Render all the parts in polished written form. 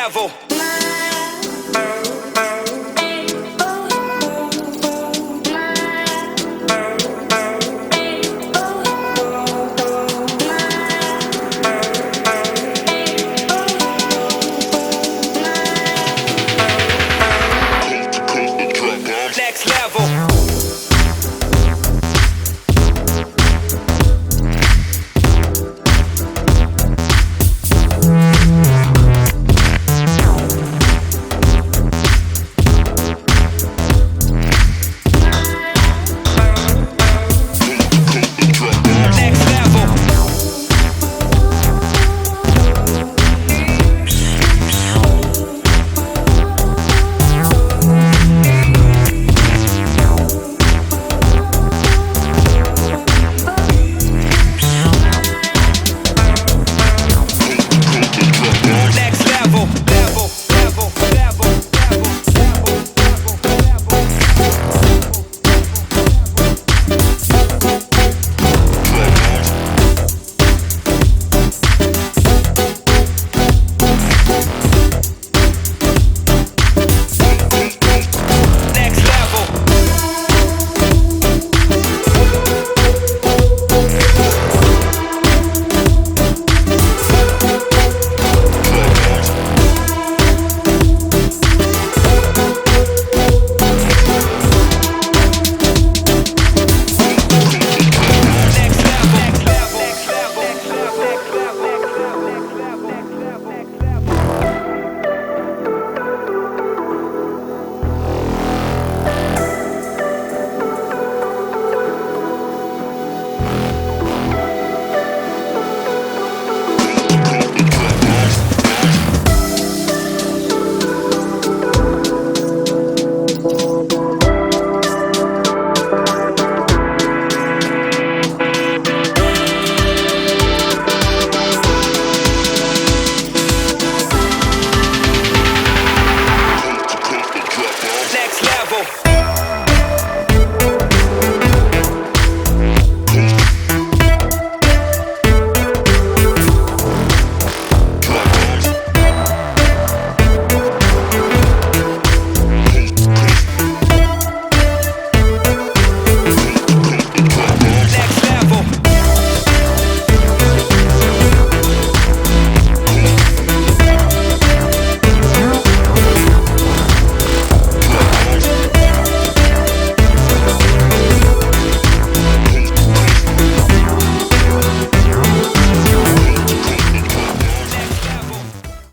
level. Next level.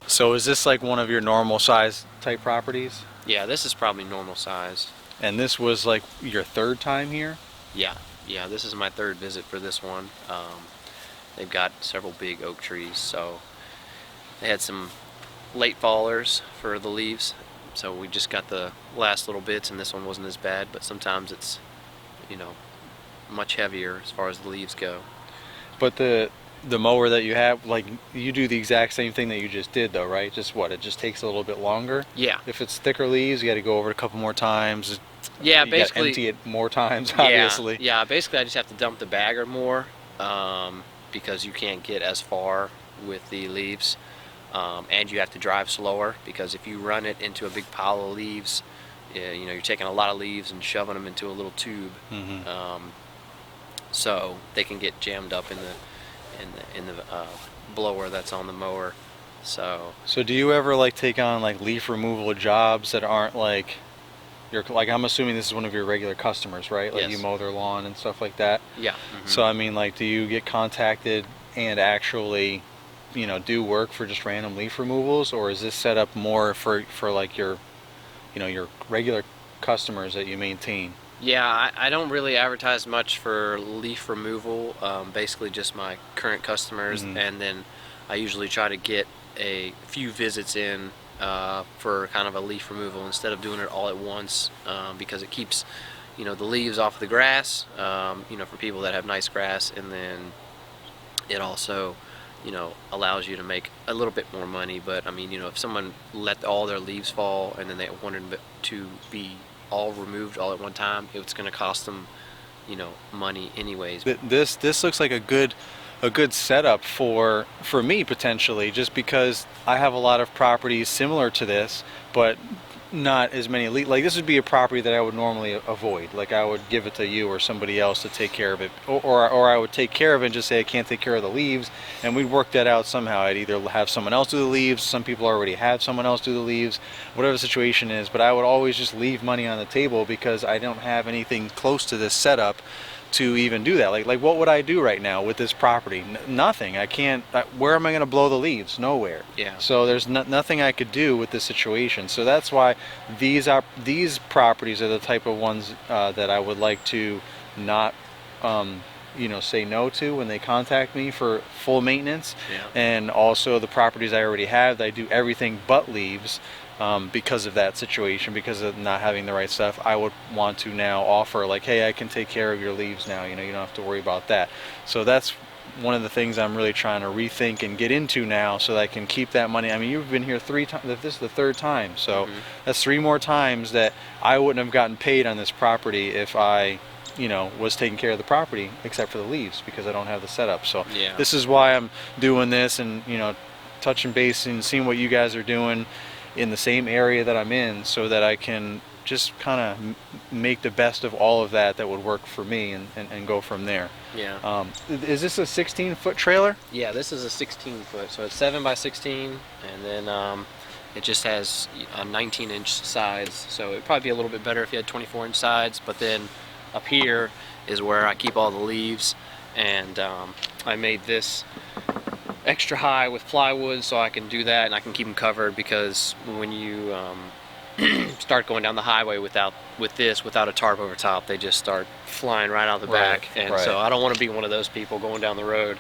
So is this like one of your normal size type properties? Yeah, this is probably normal size. And this was like your third time here? Yeah, this is my third visit for this one. They've got several big oak trees, so they had some late fallers for the leaves, so we just got the last little bits, and this one wasn't as bad, but sometimes it's, you know, much heavier as far as the leaves go. But the mower that you have, like, you do the exact same thing that you just did though, right? Just what, it just takes a little bit longer? Yeah. If it's thicker leaves, you got to go over it a couple more times. Yeah, you basically. empty it more times, obviously. Yeah, basically I just have to dump the bagger more because you can't get as far with the leaves, and you have to drive slower because if you run it into a big pile of leaves, you know, you're taking a lot of leaves and shoving them into a little tube, so they can get jammed up in the blower that's on the mower. So do you ever like take on like leaf removal jobs that aren't like like, I'm assuming this is one of your regular customers, right? Like, yes. You mow their lawn and stuff like that? Yeah. So I mean, like, do you get contacted and actually, you know, do work for just random leaf removals, or is this set up more for like your, you know, your regular customers that you maintain? Yeah, I don't really advertise much for leaf removal, basically just my current customers, and then I usually try to get a few visits in for kind of a leaf removal instead of doing it all at once, because it keeps, you know, the leaves off the grass, you know, for people that have nice grass, and then it also, you know, allows you to make a little bit more money. But I mean, you know, if someone let all their leaves fall and then they wanted to be all removed all at one time, it's going to cost them, you know, money anyways. This looks like a good a good setup for me potentially, just because I have a lot of properties similar to this, but not as many like this would be a property that I would normally avoid. Like I would give it to you or somebody else to take care of it, or I would take care of it and just say I can't take care of the leaves, and we'd work that out somehow. I'd either have someone else do the leaves, some people already have someone else do the leaves, whatever the situation is, but I would always just leave money on the table because I don't have anything close to this setup to even do that. Like what would I do right now with this property? Nothing. I can't. Where am I going to blow the leaves? Nowhere. Yeah. So there's nothing I could do with this situation. So that's why these properties are the type of ones that I would like to not say no to when they contact me for full maintenance. Yeah. And also the properties I already have, I do everything but leaves. Because of that situation, because of not having the right stuff, I would want to now offer like, hey, I can take care of your leaves now, you don't have to worry about that. So that's one of the things I'm really trying to rethink and get into now, so that I can keep that money. I mean, you've been here 3 times, this is the 3rd time, so that's 3 more times that I wouldn't have gotten paid on this property if I was taking care of the property, except for the leaves, because I don't have the setup. So this is why I'm doing this, and touching base and seeing what you guys are doing in the same area that I'm in, so that I can just kind of make the best of all of that would work for me, and go from there. Yeah. Is this a 16-foot trailer? Yeah, this is a 16-foot, so it's 7 by 16, and then it just has a 19-inch sides, so it'd probably be a little bit better if you had 24-inch sides. But then up here is where I keep all the leaves, and I made this extra high with plywood so I can do that, and I can keep them covered, because when you start going down the highway without a tarp over top, they just start flying right out the back, and so I don't want to be one of those people going down the road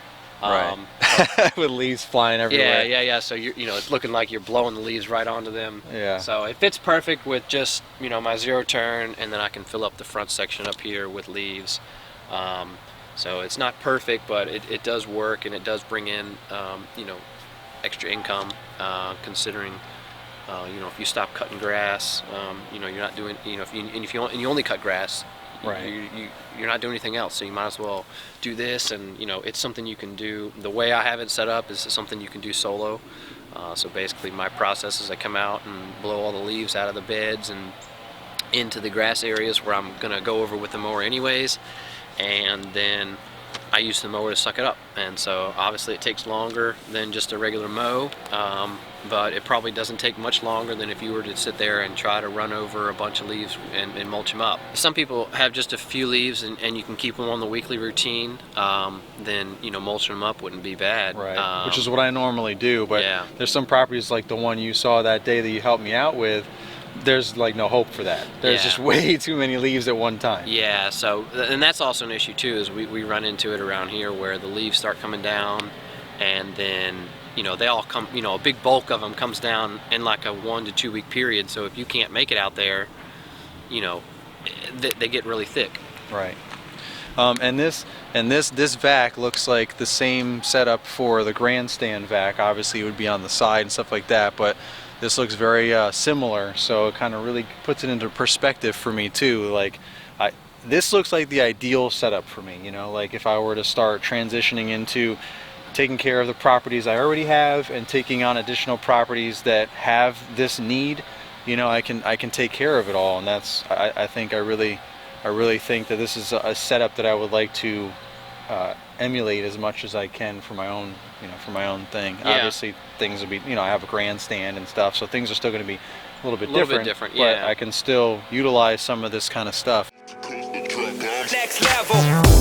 with leaves flying everywhere. Yeah. So it's looking like you're blowing the leaves right onto them. Yeah. So it fits perfect with just my 0 turn, and then I can fill up the front section up here with leaves. So it's not perfect, but it does work, and it does bring in, extra income, considering, if you stop cutting grass, you're not doing, if you only cut grass, you're not doing anything else. So you might as well do this, and it's something you can do. The way I have it set up is something you can do solo. So basically, my process is I come out and blow all the leaves out of the beds and into the grass areas where I'm gonna go over with the mower anyways. And then I use the mower to suck it up, and so obviously it takes longer than just a regular mow, but it probably doesn't take much longer than if you were to sit there and try to run over a bunch of leaves and mulch them up. Some people have just a few leaves, and you can keep them on the weekly routine, then mulching them up wouldn't be bad. Right, which is what I normally do, but there's some properties like the one you saw that day that you helped me out with. There's like no hope for that. There's just way too many leaves at one time. Yeah, so, and that's also an issue too, is we run into it around here where the leaves start coming down, and then they all come, a big bulk of them comes down in like a 1 to 2 week period. So if you can't make it out there, they get really thick. Right. And this vac looks like the same setup for the grandstand vac. Obviously it would be on the side and stuff like that, but this looks very similar, so it kind of really puts it into perspective for me too. Like, this looks like the ideal setup for me, like if I were to start transitioning into taking care of the properties I already have and taking on additional properties that have this need, I can take care of it all. And that's, I think I really think that this is a setup that I would like to emulate as much as I can for my own, for my own thing. Yeah. Obviously things will be, I have a grandstand and stuff, so things are still going to be a little bit different, yeah. But I can still utilize some of this kind of stuff. Next level.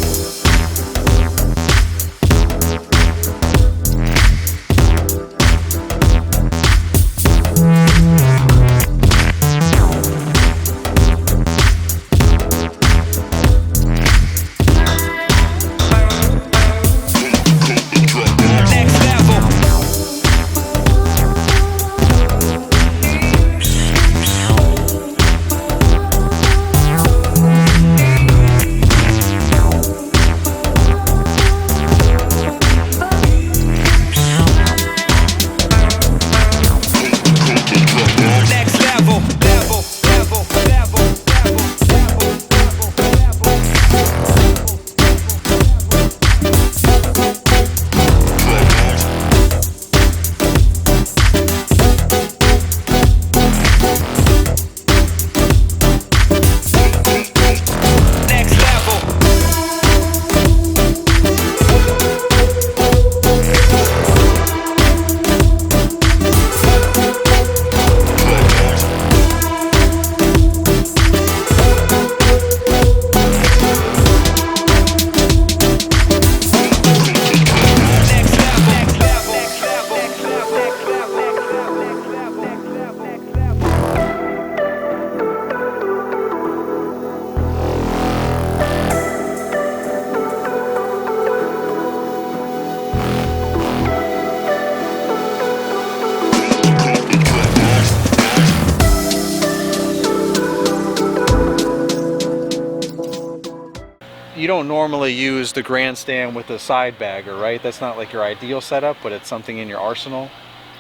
you don't normally use the grandstand with a side bagger, right? That's not like your ideal setup, but it's something in your arsenal.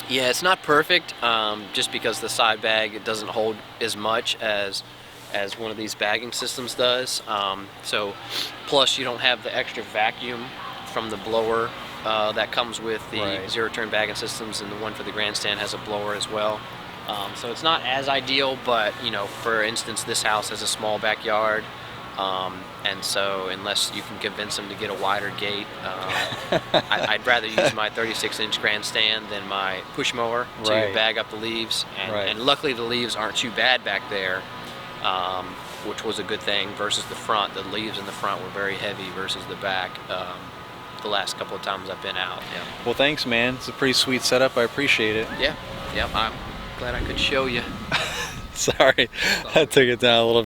Yeah, it's not perfect, just because the side bag, it doesn't hold as much as one of these bagging systems does. So plus you don't have the extra vacuum from the blower that comes with the Right. zero-turn bagging systems, and the one for the grandstand has a blower as well. So it's not as ideal, but you know, for instance, this house has a small backyard, and so unless you can convince them to get a wider gate, I'd rather use my 36-inch grandstand than my push mower to Right. bag up the leaves. Right. And luckily the leaves aren't too bad back there, which was a good thing versus the front. The leaves in the front were very heavy versus the back. The last couple of times I've been out. Yeah. Well, thanks, man. It's a pretty sweet setup. I appreciate it. Yeah. Yep. I'm glad I could show you. Sorry, I took it down a little.